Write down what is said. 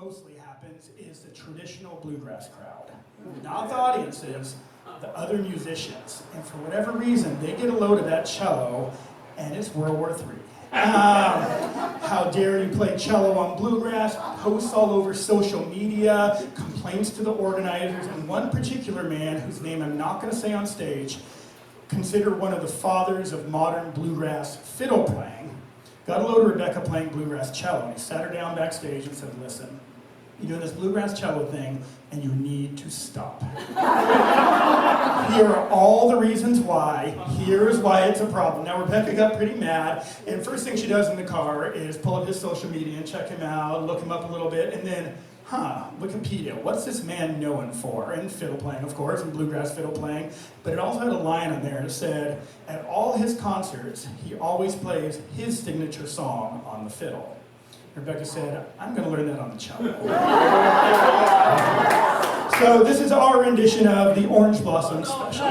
mostly happens is the traditional bluegrass crowd. Not the audiences, the other musicians. And for whatever reason, they get a load of that cello, and it's World War III. How dare you play cello on bluegrass, posts all over social media, complaints to the organizers, and one particular man, whose name I'm not going to say on stage, considered one of the fathers of modern bluegrass fiddle playing, got a load of Rebecca playing bluegrass cello, and he sat her down backstage and said, listen, you're doing this bluegrass cello thing, and you need to stop. Here are all the reasons why. Here's why it's a problem. Now, Rebecca got pretty mad, and first thing she does in the car is pull up his social media and check him out, look him up a little bit, and then, Wikipedia, what's this man known for? And fiddle playing, of course, and bluegrass fiddle playing. But it also had a line on there that said, at all his concerts, he always plays his signature song on the fiddle. Rebecca said, I'm going to learn that on the cello. So this is our rendition of the Orange Blossom Special.